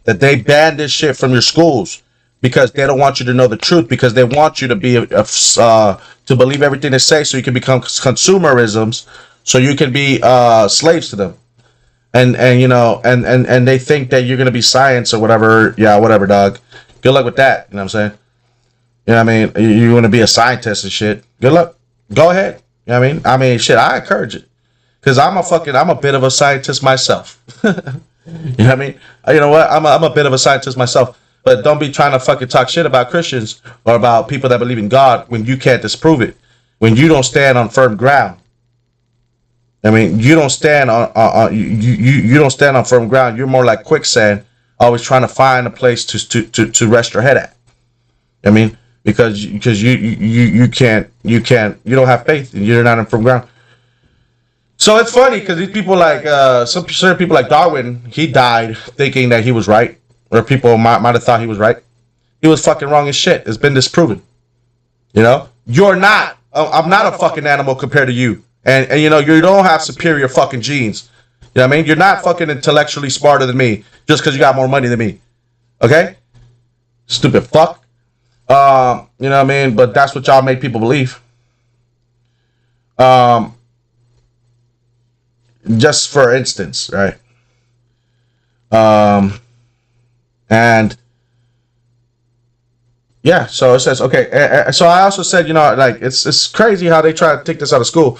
that they banned this shit from your schools because they don't want you to know the truth, because they want you to be to believe everything they say, so you can become consumerisms, so you can be slaves to them. And you know, and they think that you're gonna be science or whatever. Yeah, whatever, dog. Good luck with that. You know what I'm saying? You know what I mean? You want to be a scientist and shit. Good luck. Go ahead. You know what I mean? I mean, shit, I encourage it. Because I'm a bit of a scientist myself. You know what I mean? You know what? I'm a bit of a scientist myself. But don't be trying to fucking talk shit about Christians or about people that believe in God when you can't disprove it. When you don't stand on firm ground. I mean, you don't stand you don't stand on firm ground. You're more like quicksand, always trying to find a place to rest your head at. I mean, because you don't have faith and you're not on firm ground. So it's funny because these people like some certain people like Darwin, he died thinking that he was right, or people might have thought he was right. He was fucking wrong as shit. It's been disproven. You know, you're not. I'm not a fucking animal compared to you. And you know, you don't have superior fucking genes. You know what I mean? You're not fucking intellectually smarter than me just because you got more money than me. Okay? Stupid fuck. You know what I mean? But that's what y'all make people believe. Just for instance, right? And yeah, so it says, okay. So I also said, you know, like it's crazy how they try to take this out of school.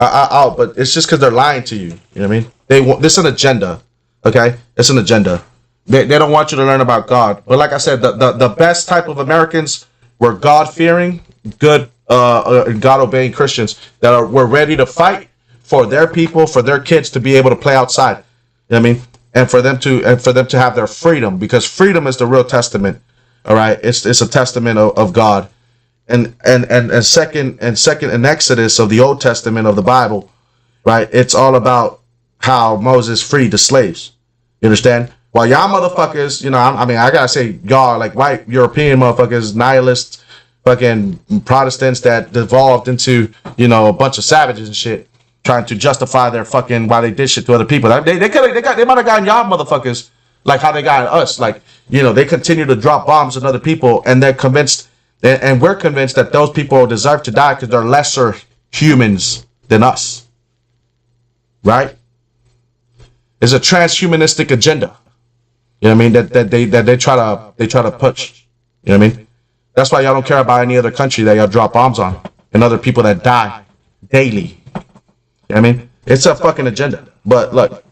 Out, but it's just because they're lying to you. You know what I mean? They want this is an agenda. Okay, it's an agenda. They don't want you to learn about God. But like I said, the best type of Americans were God fearing, good, God obeying Christians that were ready to fight for their people, for their kids to be able to play outside. You know what I mean? And for them to have their freedom, because freedom is the real testament. All right, it's a testament of God. And second in Exodus of the Old Testament of the Bible, right? It's all about how Moses freed the slaves. You understand? While y'all motherfuckers, you know, I mean, I gotta say, y'all like white European motherfuckers, nihilists, fucking Protestants that devolved into, you know, a bunch of savages and shit, trying to justify their fucking why they did shit to other people. They might have gotten y'all motherfuckers like how they got us. Like, you know, they continue to drop bombs on other people, and they're convinced. And we're convinced that those people deserve to die because they're lesser humans than us. Right? It's a transhumanistic agenda. You know what I mean? That they try to push. You know what I mean? That's why y'all don't care about any other country that y'all drop bombs on and other people that die daily. You know what I mean? It's a fucking agenda. But look,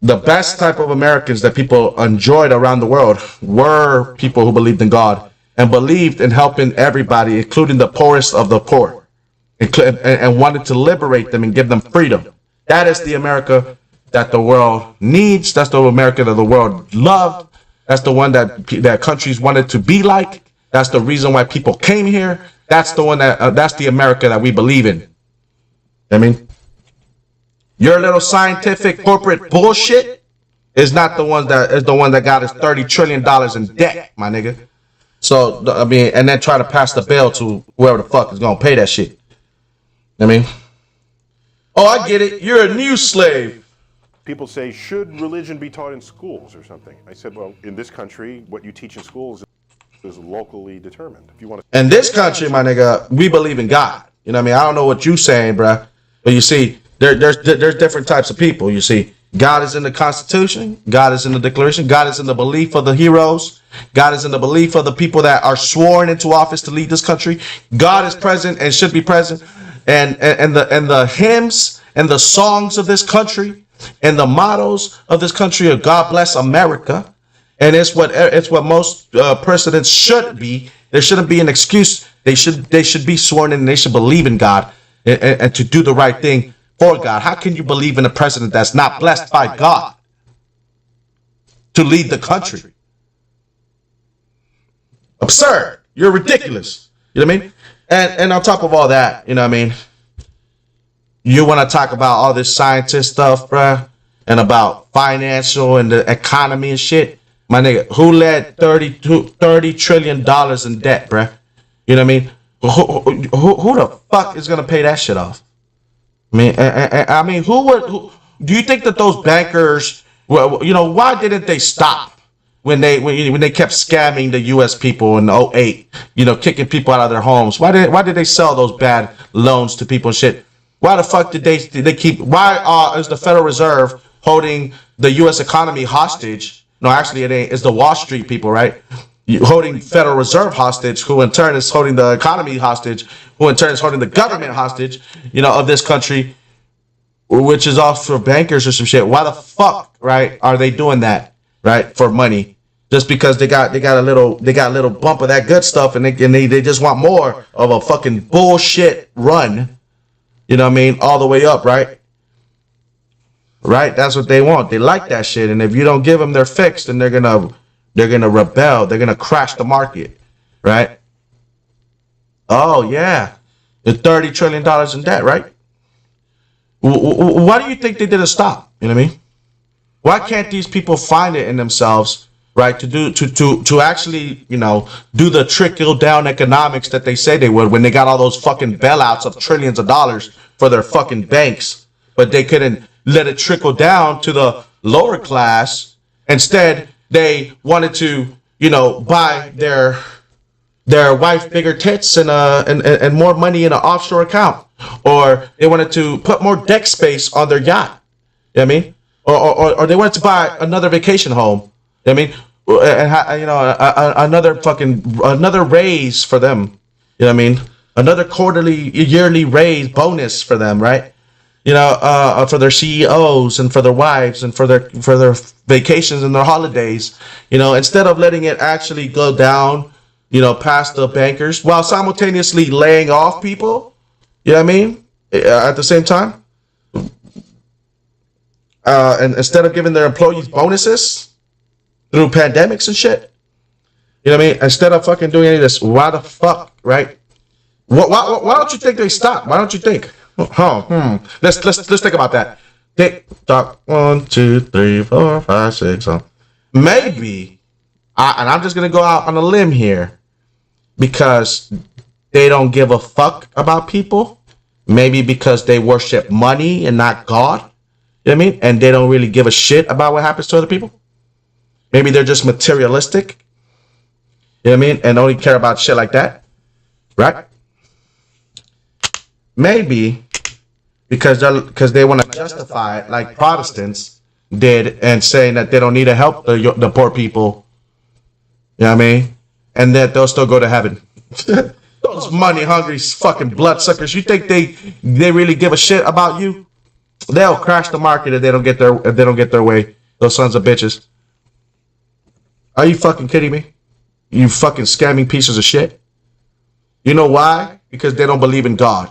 the best type of Americans that people enjoyed around the world were people who believed in God and believed in helping everybody, including the poorest of the poor, and wanted to liberate them and give them freedom. That is the America that the world needs. That's the America that the world loved. That's the one that countries wanted to be like. That's the reason why people came here. That's the one that's the America that we believe in. I mean, your little scientific corporate bullshit is not the one that got us $30 trillion in debt, my nigga. So, I mean, and then try to pass the bill to whoever the fuck is going to pay that shit. I mean, oh, I get it. You're a new slave. People say, should religion be taught in schools or something? I said, well, in this country, what you teach in schools is locally determined. If you want to. In this country, my nigga, we believe in God. You know what I mean? I don't know what you saying, bruh. But you see, there's different types of people. You see, God is in the Constitution. God is in the Declaration. God is in the belief of the heroes. God is in the belief of the people that are sworn into office to lead this country. God is present and should be present. And the hymns and the songs of this country and the mottos of this country are God bless America. And it's what most presidents should be. There shouldn't be an excuse. They should be sworn in and they should believe in God and to do the right thing for God. How can you believe in a president that's not blessed by God to lead the country? Absurd. You're ridiculous. You know what I mean? And on top of all that, you know what I mean? You want to talk about all this scientist stuff, bruh, and about financial and the economy and shit. My nigga, who led $30 trillion in debt, bruh? You know what I mean? Who the fuck is going to pay that shit off? I mean, do you think that those bankers, well, you know, why didn't they stop when they kept scamming the U.S. people in '08, you know, kicking people out of their homes? Why did they sell those bad loans to people and shit? Why the fuck did they keep? Why is the Federal Reserve holding the U.S. economy hostage? No, actually, it ain't. It's the Wall Street people, right? Holding Federal Reserve hostage, who in turn is holding the economy hostage, who in turn is holding the government hostage, you know, of this country, which is all for bankers or some shit. Why the fuck, right, are they doing that, right, for money? Just because they got a little bump of that good stuff, and they just want more of a fucking bullshit run, you know what I mean, all the way up, right? Right? That's what they want. They like that shit, and if you don't give them their fix, then they're gonna rebel. They're gonna crash the market, right? Oh yeah, the $30 trillion in debt, right? Why do you think they didn't stop? You know what I mean? Why can't these people find it in themselves, right, to actually, you know, do the trickle down economics that they say they would when they got all those fucking bailouts of trillions of dollars for their fucking banks, but they couldn't let it trickle down to the lower class. Instead, they wanted to, you know, buy their wife bigger tits and more money in an offshore account, or they wanted to put more deck space on their yacht. You know what I mean? Or they wanted to buy another vacation home. You know what I mean? And you know, another raise for them. You know what I mean? Another yearly raise bonus for them, right? You know, for their CEOs and for their wives and for their vacations and their holidays. You know, instead of letting it actually go down, you know, past the bankers, while simultaneously laying off people. You know what I mean? At the same time, and instead of giving their employees bonuses through pandemics and shit. You know what I mean? Instead of fucking doing any of this, why the fuck, right? Why don't you think they stop? Why don't you think? Let's think about that. Tick tock, 1, 2, 3, 4, 5, 6. Maybe, and I'm just gonna go out on a limb here, because they don't give a fuck about people. Maybe because they worship money and not God. You know what I mean? And they don't really give a shit about what happens to other people. Maybe they're just materialistic. You know what I mean? And only care about shit like that. Right? Maybe because they want to justify it like Protestants did, and saying that they don't need to help the poor people. You know what I mean? And that they'll still go to heaven. Those money hungry fucking bloodsuckers. You think they really give a shit about you? They'll crash the market if they don't get their way. Those sons of bitches. Are you fucking kidding me? You fucking scamming pieces of shit. You know why? Because they don't believe in God.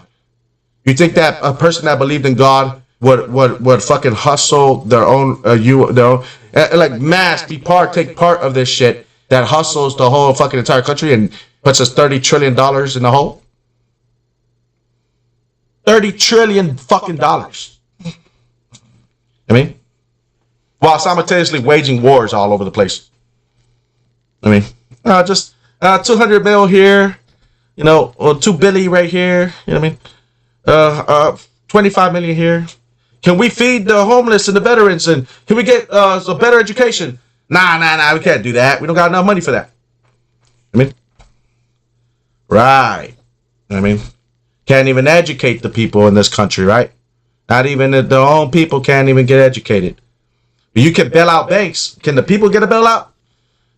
You think that a person that believed in God would fucking hustle their own like mass take part of this shit that hustles the whole fucking entire country and puts us $30 trillion in the hole? $30 trillion fucking dollars. I mean, while simultaneously waging wars all over the place. I mean, just 200 mil here, you know, or 2 billion right here. You know what I mean? 25 million here. Can we feed the homeless and the veterans, and can we get a better education? Nah, we can't do that. We don't got enough money for that. I mean, right. I mean, can't even educate the people in this country, right? Not even their own people can't even get educated. You can bail out banks. Can the people get a bailout?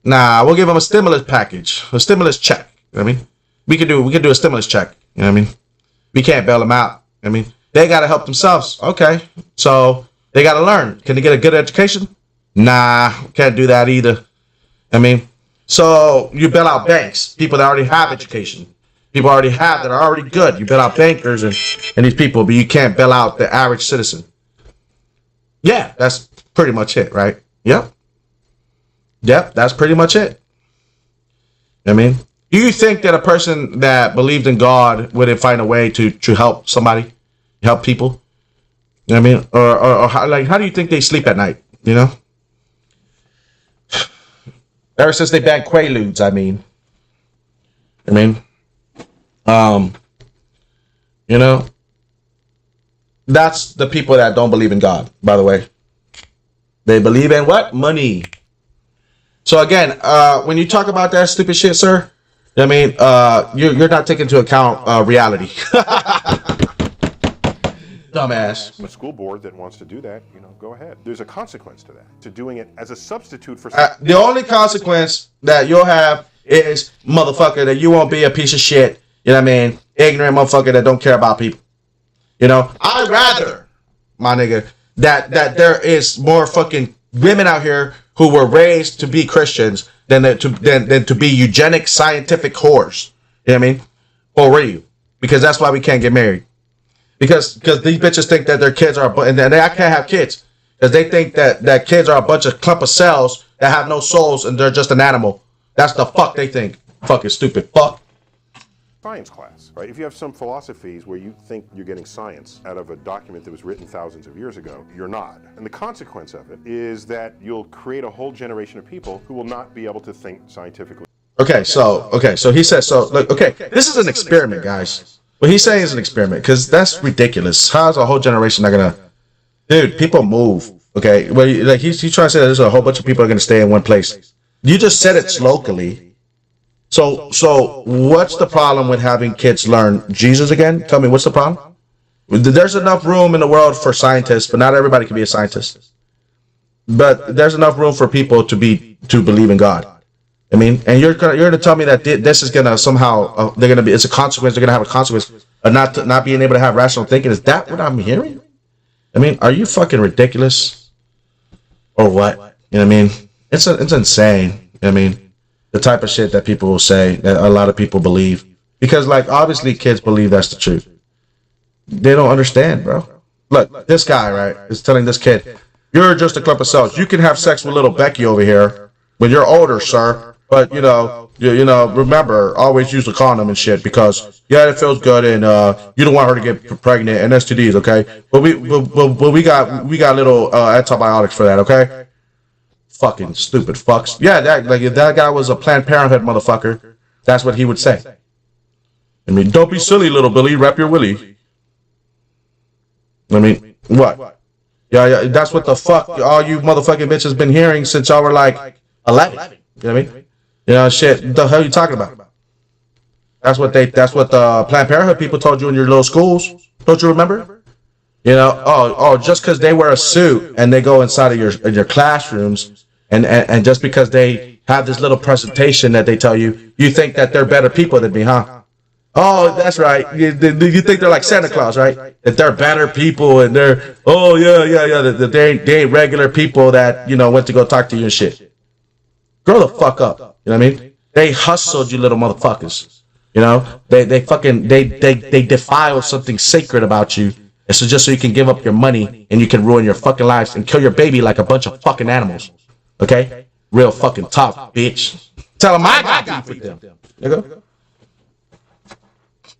Nah, we'll give them a stimulus package, a stimulus check. You know what I mean? We can do a stimulus check. You know what I mean? We can't bail them out. I mean, they got to help themselves. Okay, so they got to learn. Can they get a good education? Nah, can't do that either. I mean, so you bail out banks, people that already have education. People already have that are already good. You bail out bankers and these people, but you can't bail out the average citizen. Yeah, that's pretty much it, right? Yep, that's pretty much it. I mean, Do you think that a person that believed in God would find a way to help somebody, help people? You know what I mean? Or how do you think they sleep at night? You know? Ever since they banned Quaaludes, um, you know, that's the people that don't believe in God, by the way. They believe in what? Money. So again, when you talk about that stupid shit, sir, I mean, you're not taking into account reality. Dumbass. A school board that wants to do that, go ahead. There's a consequence to that, to doing it as a substitute for. The only consequence that you'll have is, motherfucker, that you won't be a piece of shit. You know what I mean? Ignorant motherfucker that don't care about people. You know, I'd rather, my nigga, that there is more fucking women out here who were raised to be Christians than to be eugenic scientific whores. You know what I mean? For real. Because that's why we can't get married. Because these bitches think that their kids are, and I can't have kids. Because they think that kids are a bunch of clump of cells that have no souls and they're just an animal. That's the fuck they think. Fucking stupid fuck. Science class, right? If you have some philosophies where you think you're getting science out of a document that was written thousands of years ago, you're not. And the consequence of it is that you'll create a whole generation of people who will not be able to think scientifically. Okay, so he says, look, okay, this is an experiment, guys. What he's saying is an experiment, because that's ridiculous. How's a whole generation not gonna... Dude, people move, okay? Well, like he's trying to say that there's a whole bunch of people are gonna stay in one place. You just said it's locally. So what's the problem with having kids learn Jesus again? Tell me, what's the problem? There's enough room in the world for scientists, but not everybody can be a scientist. But there's enough room for people to believe in God. I mean, and you're gonna tell me that this is gonna somehow it's a consequence. They're gonna have a consequence of not being able to have rational thinking. Is that what I'm hearing? I mean, are you fucking ridiculous, or what? You know what I mean? It's insane. I mean, the type of shit that people will say that a lot of people believe, because like obviously kids believe that's the truth. They don't understand, bro. Look, this guy right is telling this kid, "You're just a clump of cells. You can have sex with little Becky over here when you're older, sir." But you know, remember, always use a condom and shit because it feels good, and you don't want her to get pregnant and STDs, okay? But we got little antibiotics for that, okay? Fucking stupid fucks. Yeah, if that guy was a Planned Parenthood motherfucker, that's what he would say. I mean, don't be silly, little Billy. Wrap your willy. I mean, what? Yeah, that's what the fuck all you motherfucking bitches been hearing since y'all were like 11. You know what I mean? You know, shit, the hell are you talking about? That's what the Planned Parenthood people told you in your little schools. Don't you remember? You know, just because they wear a suit and they go inside of your classrooms and just because they have this little presentation that they tell you, you think that they're better people than me, huh? Oh, that's right. You think they're like Santa Claus, right? That they're better people and they're, that they ain't regular people that, went to go talk to you and shit. Grow the fuck up. You know what I mean? They hustled you little motherfuckers. You know? They defiled something sacred about you. And so just so you can give up your money and you can ruin your fucking lives and kill your baby like a bunch of fucking animals. Okay? Real fucking talk, bitch. Tell them I got beef with them. Nigga.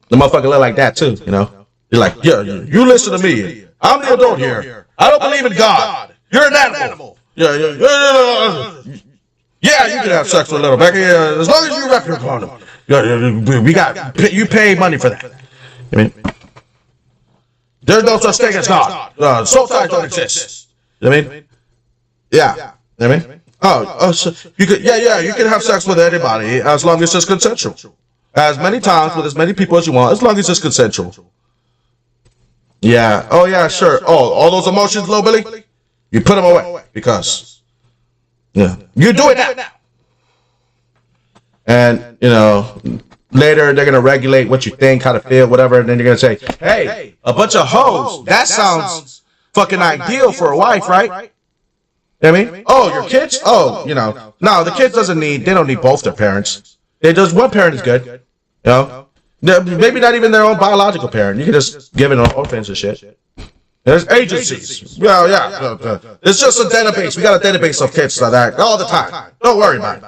The motherfucker look like that too, You're like, yeah, you listen to me. I'm the adult here. I don't believe in God. You're an animal. Yeah, you can have sex with a little Becky, as long as you wrap your condom. You pay money for that. I mean, there's no such thing as God. Soul ties don't exist. You know what I mean? Yeah. You know what I mean? So you can have sex with anybody as long as it's consensual. As many times with as many people as you want, as long as it's consensual. Yeah. Oh yeah, sure. Oh, all those emotions, little Billy, you put them away because. Yeah, you do it now. And, later they're going to regulate what you think, how to feel, whatever. And then you're going to say, hey, a bunch of hoes. That sounds fucking ideal for a wife, right? You know what I mean? Oh, your kids? Oh, no, the kids they don't need both their parents. One parent is good, Maybe not even their own biological parent. You can just give it an orphans and shit. There's agencies. Yeah. It's just a database. We got a database of kids like that all the time. Don't worry about it.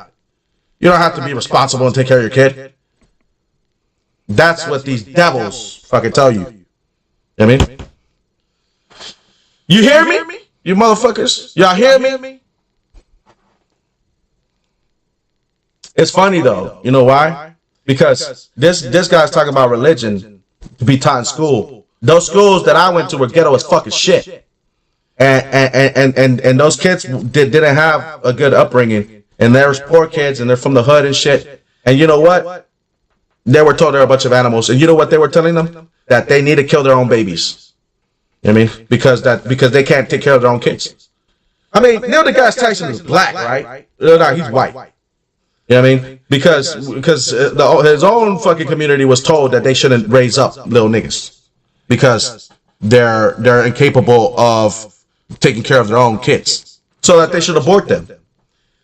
You don't have to be responsible and take care of your kid. That's what these devils fucking tell you. You know what I mean? You hear me? You motherfuckers? Y'all hear me? It's funny though. You know why? Because this guy's talking about religion to be taught in school. Those schools that I went to were ghetto as fucking shit. And those kids didn't have a good upbringing. And there's poor kids and they're from the hood and shit. And you know what? They were told they're a bunch of animals. And you know what they were telling them? That they need to kill their own babies. You know what I mean? Because they can't take care of their own kids. I mean, Neil deGrasse Tyson is black, right? No, he's white. You know what I mean? Because his own fucking community was told that they shouldn't raise up little niggas because they're incapable of taking care of their own kids, so that they should abort them.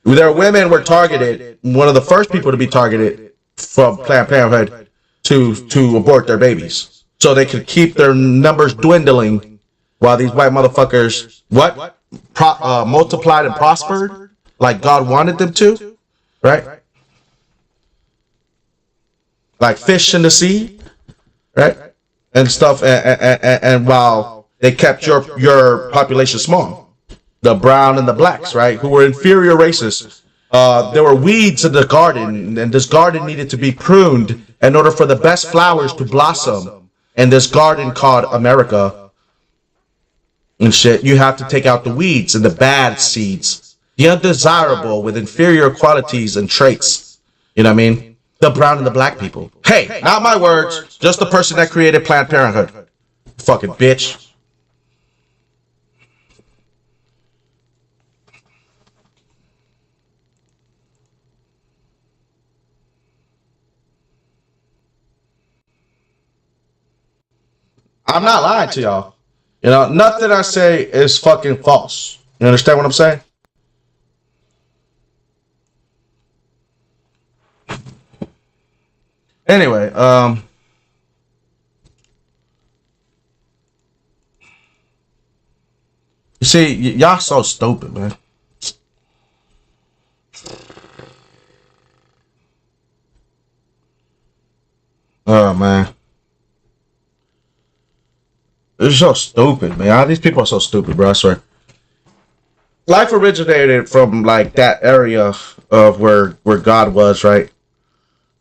Their women were targeted. One of the first people to be targeted from Planned Parenthood to abort their babies, so they could keep their numbers dwindling while these white motherfuckers multiplied and prospered like God wanted them to, right? Like fish in the sea, right? And stuff, and while they kept your population small, the brown and the blacks, right, who were inferior races. There were weeds in the garden, and this garden needed to be pruned in order for the best flowers to blossom. And this garden called America and shit, you have to take out the weeds and the bad seeds, the undesirable with inferior qualities and traits. You know what I mean? The brown and the black people. Hey, not my words, just the person that created Planned Parenthood. Fucking bitch. I'm not lying to y'all. You know, nothing I say is fucking false. You understand what I'm saying? Anyway, you see, y'all so stupid, man. Oh, man. They're so stupid, man. These people are so stupid, bro. I swear. Life originated from like that area of where God was, right?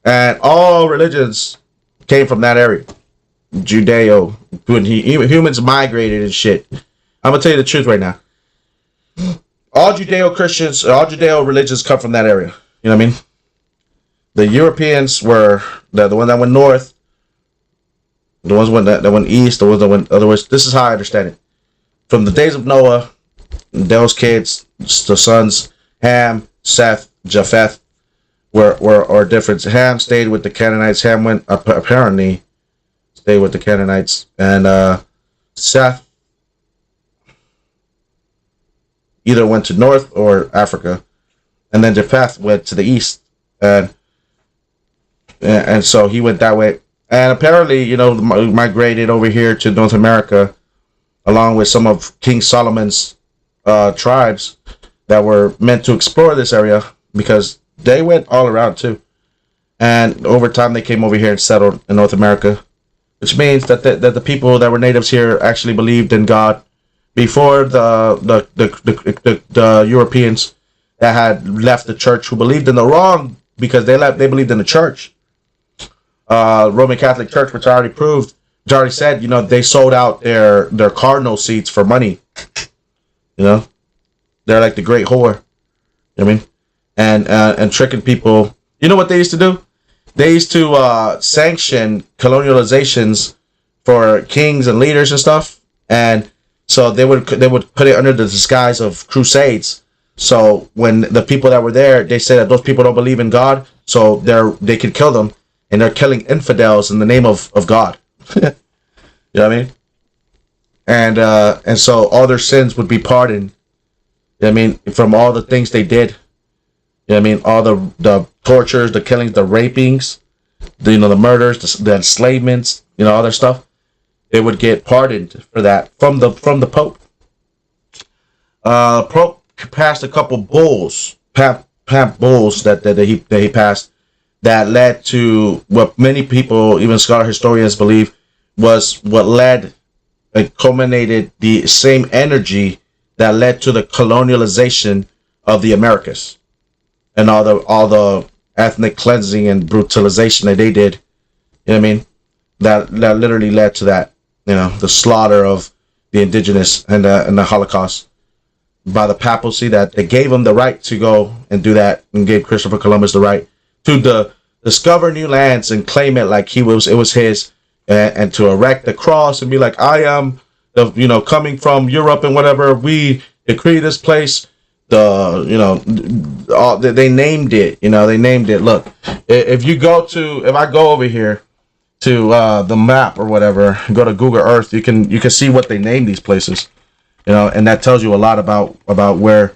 And all religions came from that area. Judeo. When humans migrated and shit. I'm gonna tell you the truth right now. All Judeo-Christians, all Judeo religions come from that area. You know what I mean? The Europeans were the one that went north. The ones that went east, the ones that went other ways. This is how I understand it. From the days of Noah, those kids, the sons, Ham, Seth, Japheth, were different. Ham stayed with the Canaanites. Ham went apparently stayed with the Canaanites, and Seth either went to North or Africa, and then Japheth went to the east, and so he went that way. And apparently, you know, migrated over here to North America, along with some of King Solomon's tribes that were meant to explore this area, because they went all around too. And over time, they came over here and settled in North America, which means that the people that were natives here actually believed in God before the Europeans that had left the church, who believed in the wrong because they believed in the church. Roman Catholic Church, which I already proved, which I already said, you know, they sold out their cardinal seats for money. You know, they're like the great whore. You know what I mean? And tricking people. You know what they used to do? They used to sanction colonializations for kings and leaders and stuff, and so they would put it under the disguise of crusades. So when the people that were there, they said that those people don't believe in God, so they could kill them. And they're killing infidels in the name of God. You know what I mean? And so all their sins would be pardoned. You know what I mean? From all the things they did. You know what I mean? All the tortures, the killings, the rapings, the murders, the enslavements, all their stuff. They would get pardoned for that from the Pope. Pope passed a couple bulls. pamp bulls that he passed that led to what many people, even scholar historians, believe was what led and culminated the same energy that led to the colonialization of the Americas and all the ethnic cleansing and brutalization that they did. You know what I mean? That literally led to that. You know, the slaughter of the indigenous and the Holocaust by the papacy that they gave him the right to go and do that, and gave Christopher Columbus the right to discover new lands and claim it like it was his, and to erect the cross and be like, I am coming from Europe and whatever, we decree this place. They named it. They named it. Look, if I go over here to the map or whatever, go to Google Earth, you can see what they named these places. And that tells you a lot about where